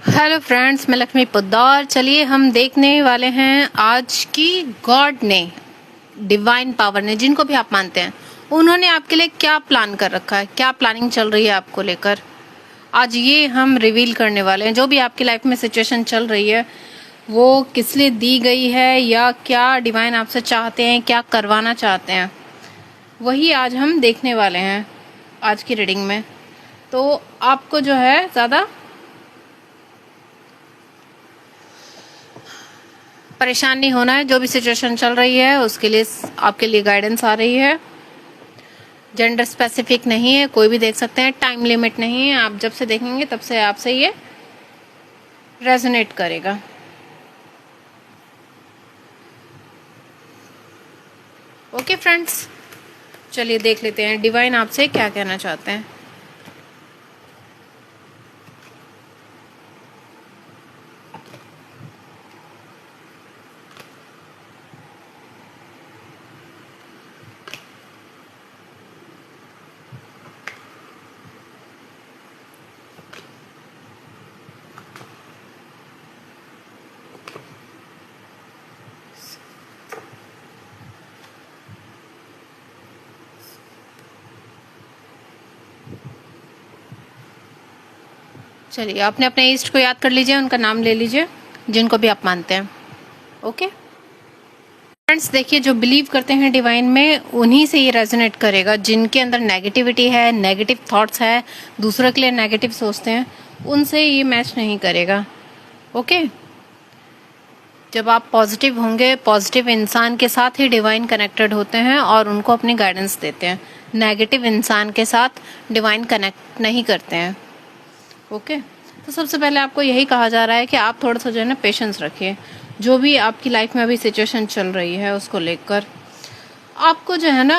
Hello friends, मैं लक्ष्मी पोद्दार। चलिए हम देखने वाले हैं आज की गॉड ने, डिवाइन पावर ने, जिनको भी आप मानते हैं, उन्होंने आपके लिए क्या प्लान कर रखा है, क्या प्लानिंग चल रही है आपको लेकर। आज ये हम रिवील करने वाले हैं। जो भी आपकी लाइफ में सिचुएशन चल रही है वो किस लिए दी गई है, या क्या डिवाइन आपसे चाहते हैं, क्या करवाना चाहते हैं, वही आज हम देखने वाले हैं आज की रीडिंग में। तो आपको जो है ज़्यादा परेशान नहीं होना है। जो भी सिचुएशन चल रही है उसके लिए आपके लिए गाइडेंस आ रही है। जेंडर स्पेसिफिक नहीं है, कोई भी देख सकते हैं, टाइम लिमिट नहीं है। आप जब से देखेंगे तब से आपसे ये रेजोनेट करेगा। ओके फ्रेंड्स, चलिए देख लेते हैं डिवाइन आपसे क्या कहना चाहते हैं। चलिए आपने अपने ईस्ट को याद कर लीजिए, उनका नाम ले लीजिए, जिनको भी आप मानते हैं। ओके फ्रेंड्स, देखिए जो बिलीव करते हैं डिवाइन में उन्हीं से ये रेजोनेट करेगा। जिनके अंदर नेगेटिविटी है, नेगेटिव थॉट्स है, दूसरों के लिए नेगेटिव सोचते हैं, उनसे ये मैच नहीं करेगा। ओके, जब आप पॉजिटिव होंगे, पॉजिटिव इंसान के साथ ही डिवाइन कनेक्टेड होते हैं और उनको अपनी गाइडेंस देते हैं। नेगेटिव इंसान के साथ डिवाइन कनेक्ट नहीं करते हैं। ओके, तो सबसे पहले आपको यही कहा जा रहा है कि आप थोड़ा सा जो है ना पेशेंस रखिए। जो भी आपकी लाइफ में अभी सिचुएशन चल रही है उसको लेकर आपको जो है ना,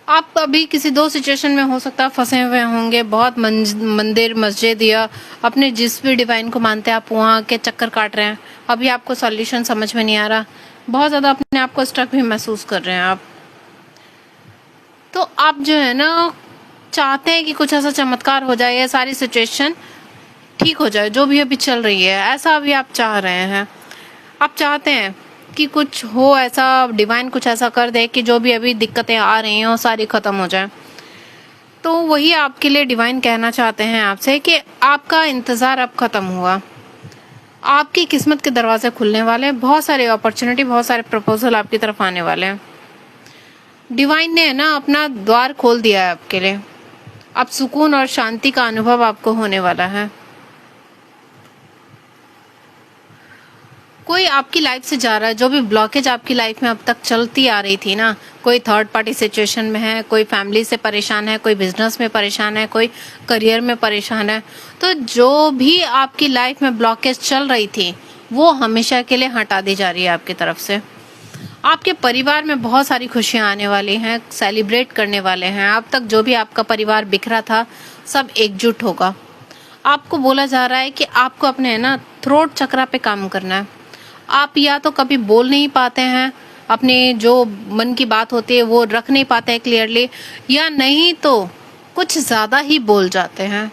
आप अभी किसी दो सिचुएशन में हो सकता है फंसे हुए होंगे। बहुत मंदिर, मस्जिद या अपने जिस भी डिवाइन को मानते हैं आप वहाँ के चक्कर काट रहे हैं। अभी आपको सॉल्यूशन समझ में नहीं आ रहा, बहुत ज़्यादा अपने आप को स्ट्रक भी महसूस कर रहे हैं आप। तो आप जो है ना चाहते हैं कि कुछ ऐसा चमत्कार हो जाए, ये सारी सिचुएशन ठीक हो जाए जो भी अभी चल रही है, ऐसा अभी आप चाह रहे हैं। आप चाहते हैं कि कुछ हो ऐसा, डिवाइन कुछ ऐसा कर दे कि जो भी अभी दिक्कतें आ रही हैं वो सारी ख़त्म हो जाए। तो वही आपके लिए डिवाइन कहना चाहते हैं आपसे कि आपका इंतज़ार अब ख़त्म हुआ। आपकी किस्मत के दरवाजे खुलने वाले हैं, बहुत सारे अपॉर्चुनिटी, बहुत सारे प्रपोजल आपकी तरफ आने वाले हैं। डिवाइन ने ना अपना द्वार खोल दिया है आपके लिए। अब सुकून और शांति का अनुभव आपको होने वाला है। कोई आपकी लाइफ से जा रहा है, जो भी ब्लॉकेज आपकी लाइफ में अब तक चलती आ रही थी ना, कोई थर्ड पार्टी सिचुएशन में है, कोई फैमिली से परेशान है, कोई बिजनेस में परेशान है, कोई करियर में परेशान है, तो जो भी आपकी लाइफ में ब्लॉकेज चल रही थी वो हमेशा के लिए हटा दी जा रही है आपकी तरफ से। आपके परिवार में बहुत सारी खुशियां आने वाली हैं, सेलिब्रेट करने वाले हैं। अब तक जो भी आपका परिवार बिखरा था सब एकजुट होगा। आपको बोला जा रहा है कि आपको अपने ना थ्रोट चक्रा पे काम करना है। आप या तो कभी बोल नहीं पाते हैं, अपने जो मन की बात होती है वो रख नहीं पाते हैं क्लियरली, या नहीं तो कुछ ज़्यादा ही बोल जाते हैं।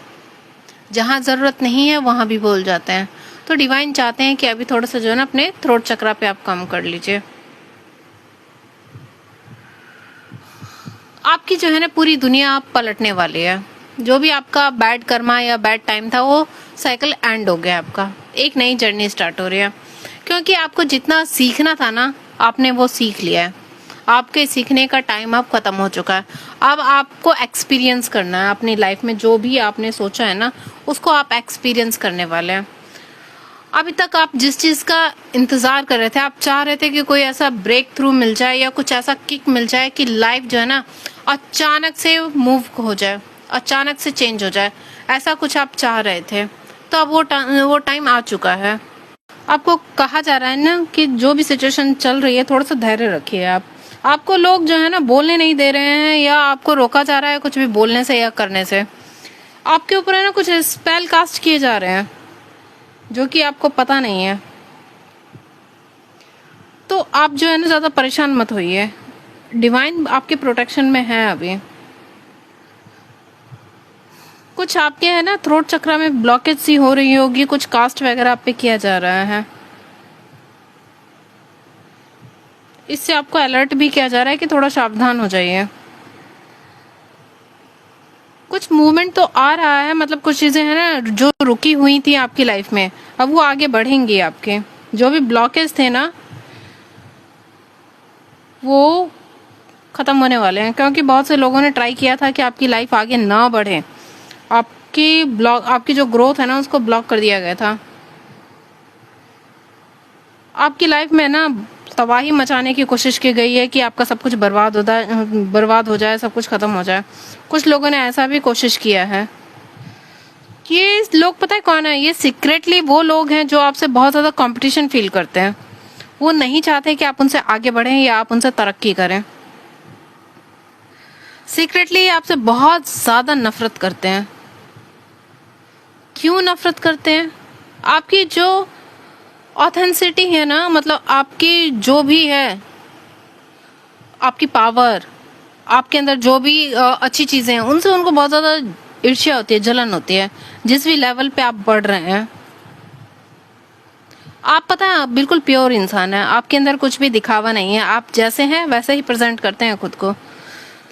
जहाँ ज़रूरत नहीं है वहाँ भी बोल जाते हैं। तो डिवाइन चाहते हैं कि अभी थोड़ा सा जो है ना अपने थ्रोट चक्रा पे आप काम कर लीजिए। आपकी जो है ना पूरी दुनिया आप पलटने वाली है। जो भी आपका बैड कर्मा या बैड टाइम था वो साइकिल एंड हो गया आपका, एक नई जर्नी स्टार्ट हो रही है। क्योंकि आपको जितना सीखना था ना आपने वो सीख लिया है। आपके सीखने का टाइम अब खत्म हो चुका है। अब आपको एक्सपीरियंस करना है अपनी लाइफ में। जो भी आपने सोचा है ना उसको आप एक्सपीरियंस करने वाले हैं। अभी तक आप जिस चीज़ का इंतज़ार कर रहे थे, आप चाह रहे थे कि कोई ऐसा ब्रेक थ्रू मिल जाए या कुछ ऐसा किक मिल जाए कि लाइफ जो है ना अचानक से मूव हो जाए, अचानक से चेंज हो जाए, ऐसा कुछ आप चाह रहे थे। तो अब वो टाइम आ चुका है। आपको कहा जा रहा है ना कि जो भी सिचुएशन चल रही है थोड़ा सा धैर्य रखिए आप। आपको लोग जो है ना बोलने नहीं दे रहे हैं, या आपको रोका जा रहा है कुछ भी बोलने से या करने से। आपके ऊपर है ना कुछ स्पेल कास्ट किए जा रहे हैं जो कि आपको पता नहीं है। तो आप जो है ना ज़्यादा परेशान मत होइए, डिवाइन आपके प्रोटेक्शन में है अभी। कुछ आपके है ना थ्रोट चक्रा में ब्लॉकेज सी हो रही होगी, कुछ कास्ट वगैरह आप पे किया जा रहा है, इससे आपको अलर्ट भी किया जा रहा है कि थोड़ा सावधान हो जाइए। कुछ मूवमेंट तो आ रहा है, मतलब कुछ चीजें हैं ना जो रुकी हुई थी आपकी लाइफ में, अब वो आगे बढ़ेंगी। आपके जो भी ब्लॉकेज थे ना वो खत्म होने वाले हैं, क्योंकि बहुत से लोगों ने ट्राई किया था कि आपकी लाइफ आगे ना बढ़े, आपकी जो ग्रोथ है ना उसको ब्लॉक कर दिया गया था। आपकी लाइफ में ना तबाही मचाने की कोशिश की गई है कि आपका सब कुछ बर्बाद हो जाए, सब कुछ खत्म हो जाए। कुछ लोगों ने ऐसा भी कोशिश किया है। ये लोग पता है कौन है? ये सीक्रेटली वो लोग हैं जो आपसे बहुत ज्यादा कंपटीशन फील करते हैं। वो नहीं चाहते कि आप उनसे आगे बढ़ें या आप उनसे तरक्की करें। सीक्रेटली आपसे बहुत ज्यादा नफरत करते हैं। क्यों नफरत करते हैं? आपकी जो ऑथेंसिटी है ना, मतलब आपकी जो भी है, आपकी पावर, आपके अंदर जो भी अच्छी चीजें हैं, उनसे उनको बहुत ज्यादा ईर्ष्या होती है, जलन होती है। जिस भी लेवल पे आप बढ़ रहे हैं, आप पता है आप बिल्कुल प्योर इंसान है, आपके अंदर कुछ भी दिखावा नहीं है, आप जैसे हैं वैसे ही प्रेजेंट करते हैं खुद को।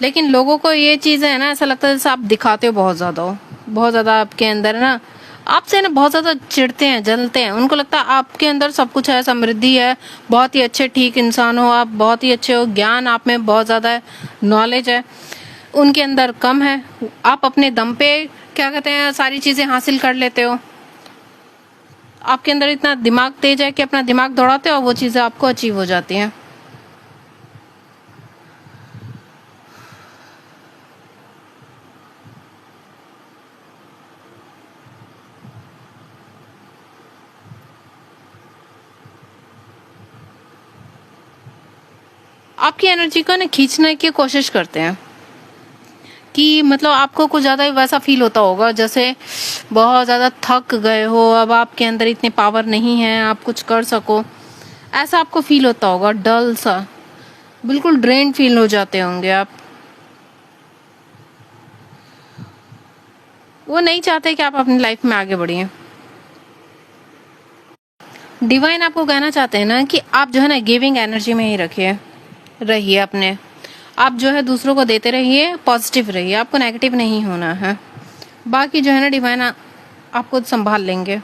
लेकिन लोगों को ये चीजें है ना, ऐसा लगता है जैसे आप दिखाते हो बहुत ज्यादा हो, बहुत ज्यादा आपके अंदर ना, आपसे ना बहुत ज्यादा चिढ़ते हैं, जलते हैं। उनको लगता है आपके अंदर सब कुछ है, समृद्धि है, बहुत ही अच्छे ठीक इंसान हो आप, बहुत ही अच्छे हो, ज्ञान आप में बहुत ज्यादा है, नॉलेज है, उनके अंदर कम है। आप अपने दम पे क्या कहते हैं सारी चीजें हासिल कर लेते हो। आपके अंदर इतना दिमाग तेज है कि अपना दिमाग दौड़ाते हो और वो चीजें आपको अचीव हो जाती हैं। आपकी एनर्जी को ना खींचने की कोशिश करते हैं कि मतलब आपको कुछ ज्यादा ही वैसा फील होता होगा जैसे बहुत ज्यादा थक गए हो, अब आपके अंदर इतनी पावर नहीं है आप कुछ कर सको, ऐसा आपको फील होता होगा। डल सा, बिल्कुल ड्रेन फील हो जाते होंगे आप। वो नहीं चाहते कि आप अपनी लाइफ में आगे बढ़िए। डिवाइन आपको कहना चाहते हैं ना कि आप जो है ना गिविंग एनर्जी में ही रहिए अपने। आप जो है दूसरों को देते रहिए, पॉजिटिव रहिए, आपको नेगेटिव नहीं होना है। बाकी जो है ना डिवाइन आपको संभाल लेंगे,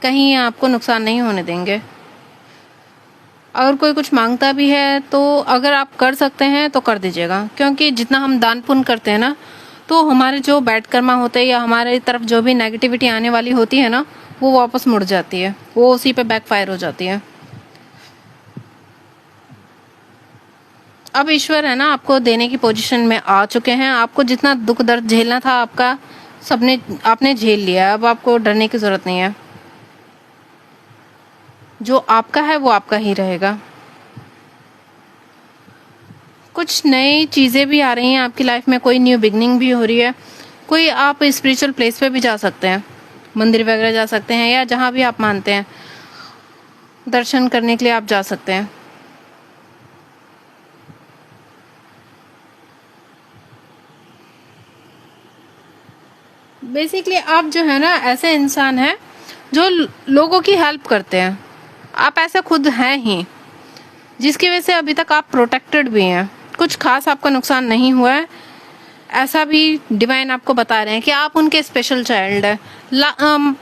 कहीं आपको नुकसान नहीं होने देंगे। अगर कोई कुछ मांगता भी है तो अगर आप कर सकते हैं तो कर दीजिएगा, क्योंकि जितना हम दान पुण्य करते हैं ना, तो हमारे जो बैड कर्मा होते हैं या हमारे तरफ जो भी नेगेटिविटी आने वाली होती है ना, वो वापस मुड़ जाती है, वो उसी पे बैकफायर हो जाती है। अब ईश्वर है ना आपको देने की पोजीशन में आ चुके हैं। आपको जितना दुख दर्द झेलना था आपका आपने झेल लिया, अब आपको डरने की जरूरत नहीं है। जो आपका है वो आपका ही रहेगा। कुछ नई चीजें भी आ रही हैं आपकी लाइफ में, कोई न्यू बिगनिंग भी हो रही है। कोई आप स्पिरिचुअल प्लेस पे भी जा सकते हैं, मंदिर वगैरह जा सकते हैं, या जहां भी आप मानते हैं दर्शन करने के लिए आप जा सकते हैं। बेसिकली आप जो है ना ऐसे इंसान हैं जो लोगों की हेल्प करते हैं। आप ऐसा खुद हैं ही, जिसकी वजह से अभी तक आप प्रोटेक्टेड भी हैं, कुछ खास आपका नुकसान नहीं हुआ है। ऐसा भी डिवाइन आपको बता रहे हैं कि आप उनके स्पेशल चाइल्ड है।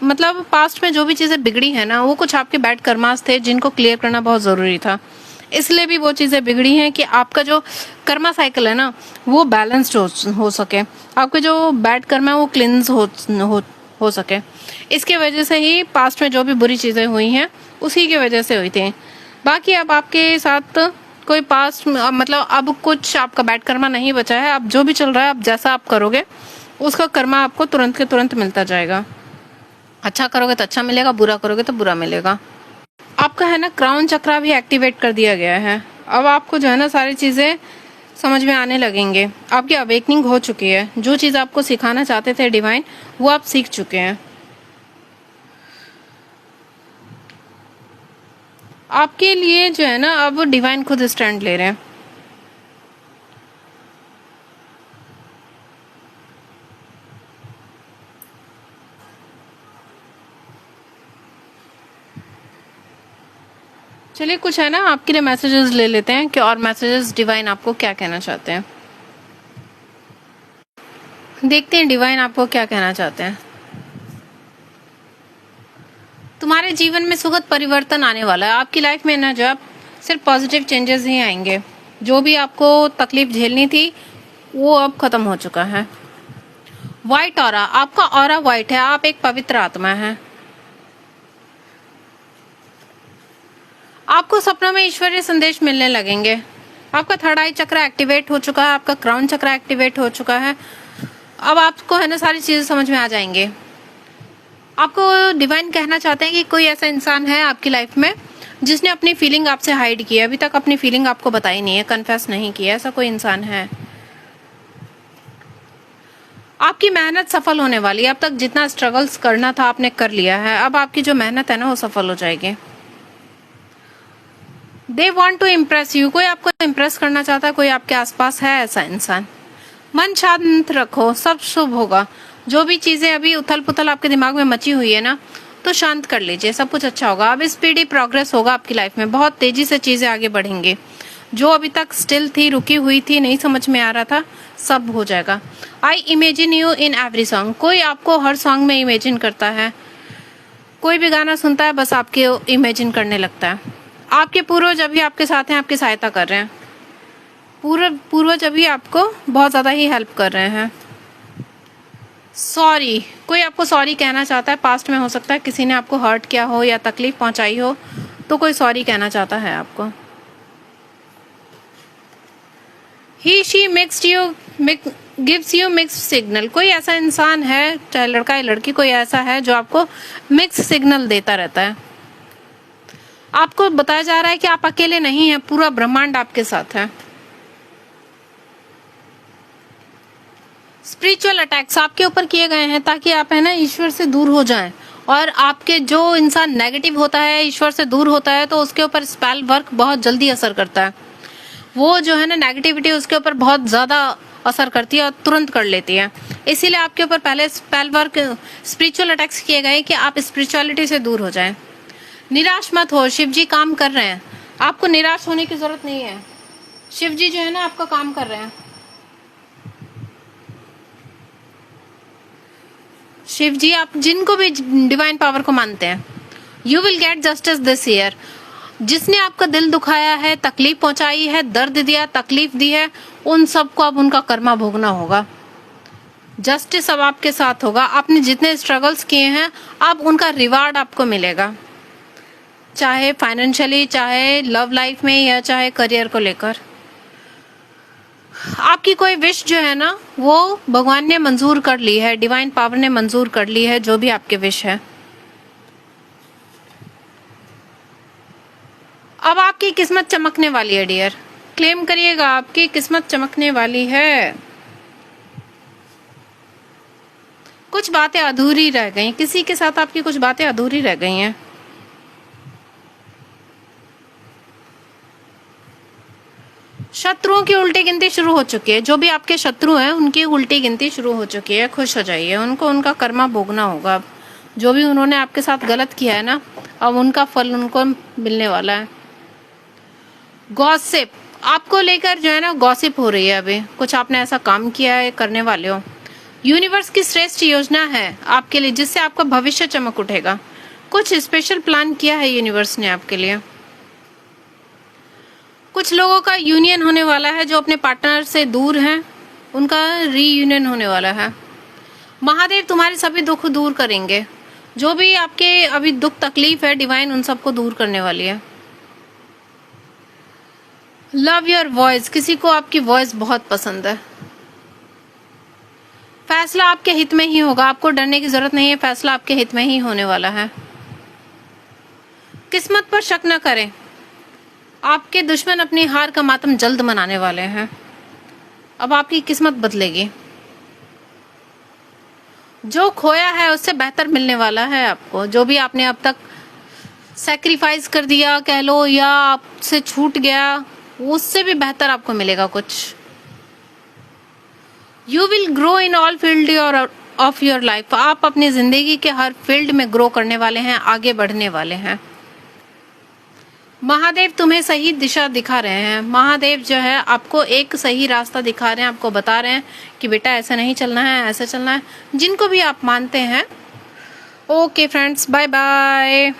मतलब पास्ट में जो भी चीजें बिगड़ी है ना, वो कुछ आपके बैड कर्मास थे जिनको क्लियर करना बहुत जरूरी था, इसलिए भी वो चीजें बिगड़ी हैं कि आपका जो कर्मा साइकिल है ना वो बैलेंस्ड हो सके, आपके जो बैड कर्मा है वो क्लिन्स हो सके। इसके वजह से ही पास्ट में जो भी बुरी चीजें हुई हैं उसी की वजह से हुई थी। बाकी अब आपके साथ कोई पास्ट मतलब अब कुछ आपका बैड कर्मा नहीं बचा है। अब जो भी चल रहा है, अब जैसा आप करोगे उसका कर्मा आपको तुरंत के तुरंत मिलता जाएगा। अच्छा करोगे तो अच्छा मिलेगा, बुरा करोगे तो बुरा मिलेगा। आपका है ना क्राउन चक्रा भी एक्टिवेट कर दिया गया है। अब आपको जो है ना सारी चीजें समझ में आने लगेंगे, आपकी अवेकनिंग हो चुकी है। जो चीज आपको सिखाना चाहते थे डिवाइन, वो आप सीख चुके हैं। आपके लिए जो है ना अब डिवाइन खुद स्टैंड ले रहे हैं। चलिए कुछ है ना आपके लिए मैसेजेस ले लेते हैं कि और मैसेजेस डिवाइन आपको क्या कहना चाहते हैं। देखते हैं डिवाइन आपको क्या कहना चाहते हैं। तुम्हारे जीवन में सुखद परिवर्तन आने वाला है। आपकी लाइफ में ना जो आप सिर्फ पॉजिटिव चेंजेस ही आएंगे। जो भी आपको तकलीफ झेलनी थी वो अब खत्म हो चुका है। व्हाइट ऑरा, आपका ऑरा व्हाइट है। आप एक पवित्र आत्मा है। आपको सपनों में ईश्वरीय संदेश मिलने लगेंगे। आपका थर्ड आई चक्र एक्टिवेट हो चुका है। आपका क्राउन चक्र एक्टिवेट हो चुका है। अब आपको है ना सारी चीजें समझ में आ जाएंगे। आपको डिवाइन कहना चाहते हैं कि कोई ऐसा इंसान है आपकी लाइफ में जिसने अपनी फीलिंग आपसे हाइड की है। अभी तक अपनी फीलिंग आपको बताई नहीं है, कन्फेस नहीं किया। ऐसा कोई इंसान है। आपकी मेहनत सफल होने वाली है। अब तक जितना स्ट्रगल्स करना था आपने कर लिया है। अब आपकी जो मेहनत है ना वो सफल हो जाएगी। They want to impress you, कोई आपको इम्प्रेस करना चाहता है। कोई आपके आसपास है ऐसा इंसान। मन शांत रखो, सब शुभ होगा। जो भी चीजें अभी उथल पुथल आपके दिमाग में मची हुई है ना तो शांत कर लीजिए, सब कुछ अच्छा होगा। अब स्पीडी प्रोग्रेस होगा आपकी लाइफ में। बहुत तेजी से चीजें आगे बढ़ेंगी। जो अभी तक स्टिल थी, रुकी हुई थी, नहीं समझ में आ रहा था, सब हो जाएगा। I imagine you in every song, कोई आपको हर सॉन्ग में इमेजिन करता है। कोई भी गाना सुनता है बस आपके इमेजिन करने लगता है। आपके पूर्वज अभी आपके साथ हैं, आपकी सहायता कर रहे हैं। पूर्वज अभी आपको बहुत ज्यादा ही हेल्प कर रहे हैं। सॉरी, कोई आपको सॉरी कहना चाहता है। पास्ट में हो सकता है किसी ने आपको हर्ट किया हो या तकलीफ पहुंचाई हो तो कोई सॉरी कहना चाहता है आपको। He she mixed you gives you mixed signal, कोई ऐसा इंसान है चाहे लड़का या लड़की, कोई ऐसा है जो आपको मिक्स सिग्नल देता रहता है। आपको बताया जा रहा है कि आप अकेले नहीं हैं, पूरा ब्रह्मांड आपके साथ है। स्पिरिचुअल अटैक्स आपके ऊपर किए गए हैं ताकि आप है ना ईश्वर से दूर हो जाएं। और आपके जो इंसान नेगेटिव होता है, ईश्वर से दूर होता है, तो उसके ऊपर स्पेल वर्क बहुत जल्दी असर करता है। वो जो है ना नेगेटिविटी उसके ऊपर बहुत ज्यादा असर करती है और तुरंत कर लेती है। इसीलिए आपके ऊपर पहले स्पेल वर्क, स्पिरिचुअल अटैक्स किए गए कि आप स्पिरिचुअलिटी से दूर हो जाएं। निराश मत हो, शिव जी काम कर रहे हैं। आपको निराश होने की जरूरत नहीं है। शिव जी जो है ना आपका काम कर रहे हैं। शिव जी, आप जिनको भी डिवाइन पावर को मानते हैं, you will get justice this year. जिसने आपका दिल दुखाया है, तकलीफ पहुंचाई है, दर्द दिया, तकलीफ दी है, उन सबको अब उनका कर्मा भोगना होगा। जस्टिस अब आपके साथ होगा। आपने जितने स्ट्रगल्स किए हैं अब उनका रिवार्ड आपको मिलेगा, चाहे फाइनेंशियली, चाहे लव लाइफ में, या चाहे करियर को लेकर। आपकी कोई विश जो है ना वो भगवान ने मंजूर कर ली है, डिवाइन पावर ने मंजूर कर ली है, जो भी आपके विश है। अब आपकी किस्मत चमकने वाली है डियर, क्लेम करिएगा, आपकी किस्मत चमकने वाली है। कुछ बातें अधूरी रह गई, किसी के साथ आपकी कुछ बातें अधूरी रह गई हैं। शत्रुओं की उल्टी गिनती शुरू हो चुकी है। जो भी आपके शत्रु हैं उनकी उल्टी गिनती शुरू हो चुकी है। खुश हो जाइए, उनको उनका कर्मा भोगना होगा। अब जो भी उन्होंने आपके साथ गलत किया है ना, अब उनका फल उनको मिलने वाला है। गॉसिप, आपको लेकर जो है ना गॉसिप हो रही है। अभी कुछ आपने ऐसा काम किया है, करने वाले हो। यूनिवर्स की श्रेष्ठ योजना है आपके लिए जिससे आपका भविष्य चमक उठेगा। कुछ स्पेशल प्लान किया है यूनिवर्स ने आपके लिए। कुछ लोगों का यूनियन होने वाला है, जो अपने पार्टनर से दूर हैं उनका रीयूनियन होने वाला है। महादेव तुम्हारे सभी दुख दूर करेंगे। जो भी आपके अभी दुख तकलीफ है, डिवाइन उन सबको दूर करने वाली है। लव योर वॉइस, किसी को आपकी वॉइस बहुत पसंद है। फैसला आपके हित में ही होगा, आपको डरने की जरूरत नहीं है, फैसला आपके हित में ही होने वाला है। किस्मत पर शक न करें, आपके दुश्मन अपनी हार का मातम जल्द मनाने वाले हैं। अब आपकी किस्मत बदलेगी। जो खोया है उससे बेहतर मिलने वाला है आपको। जो भी आपने अब तक सैक्रिफाइस कर दिया कह लो, या आपसे छूट गया, उससे भी बेहतर आपको मिलेगा कुछ। You will grow in all field of your life, आप अपनी जिंदगी के हर फील्ड में ग्रो करने वाले हैं, आगे बढ़ने वाले हैं। महादेव तुम्हें सही दिशा दिखा रहे हैं। महादेव जो है आपको एक सही रास्ता दिखा रहे हैं, आपको बता रहे हैं कि बेटा ऐसा नहीं चलना है, ऐसा चलना है, जिनको भी आप मानते हैं। Okay friends, bye bye.